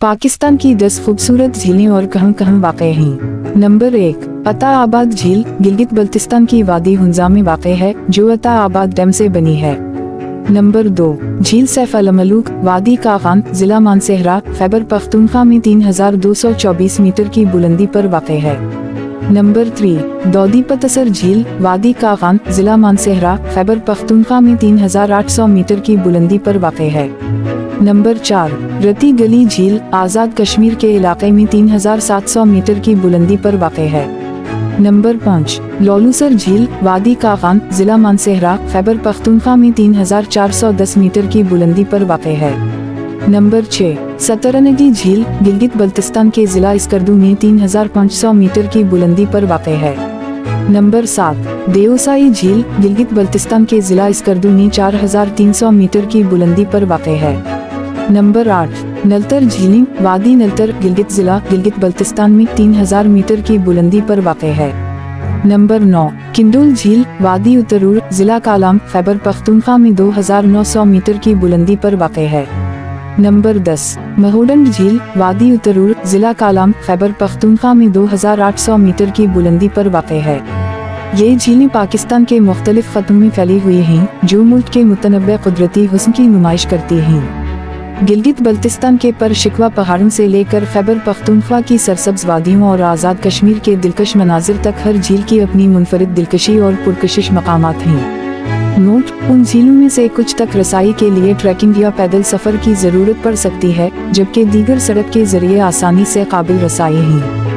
पाकिस्तान की 10 खूबसूरत झीलें और कहाँ कहाँ वाक़ हैं। नंबर 1, अता आबाद झील गिलगित बल्तिस्तान की वादी हुंजा में वाक़ है, जो अता आबाद डैम से बनी है। नंबर 2, झील सैफ अल मलूक वादी कागान जिला मानसेहरा खैबर पख्तूनख्वा में 3224 मीटर की बुलंदी पर वाक़ है। नंबर 3, दौदी पतसर झील वादी कागान जिला मानसेहरा खैबर पख्तूनख्वा में 3800 मीटर की बुलंदी पर वाक़ है। नंबर 4, रती गली झील आज़ाद कश्मीर के इलाके में 3700 मीटर की बुलंदी पर वाक़ है। नंबर 5, लौलूसर झील वादी कागान जिला मानसेहरा खैबर पख्तूनख्वा में 3410 मीटर की बुलंदी पर वाक़ है। नंबर 6, सतरनगी झील गिलगित बल्तिस्तान के जिला स्कर्दू में 3500 मीटर की बुलंदी पर वाक़ है। नंबर 7, देओसाई झील गिलगित बल्तिस्तान के जिला स्कर्दू में 4300 मीटर की बुलंदी पर वाक़ है। नंबर 8, नलतर झीली वादी नलतर गिलगित जिला गिलगित बल्तिस्तान में 3000 मीटर की बुलंदी पर वाक़ है। नंबर 9, किंदुल झील वादी उत्तरूर जिला कालाम खैबर पख्तूनख्वा में 2900 मीटर की बुलंदी पर वाक़ है। नंबर 10, महोडंड झील वादी उत्तरूर जिला कालाम खैबर पख्तूनख्वा में 2800 मीटर की बुलंदी पर वाक़ है। ये झीलें पाकिस्तान के मुख्तलिफ खत्ों में फैली हुई हैं, जो मुल्क के मुतनव्वे कुदरती हुस्न की नुमाइश करती हैं। गिलगित बल्तिस्तान के पर शिकवा पहाड़ों से लेकर खैबर पख्तूनख्वा की सरसब्ज वादियों और आज़ाद कश्मीर के दिलकश मनाजिर तक हर झील की अपनी मुनफरिद दिलकशी और पुरकशिश मकामात हैं। नोट: उन झीलों में से कुछ तक रसाई के लिए ट्रैकिंग या पैदल सफ़र की ज़रूरत पड़ सकती है, जबकि दीगर सड़क के ज़रिए आसानी से काबिल रसाई हैं।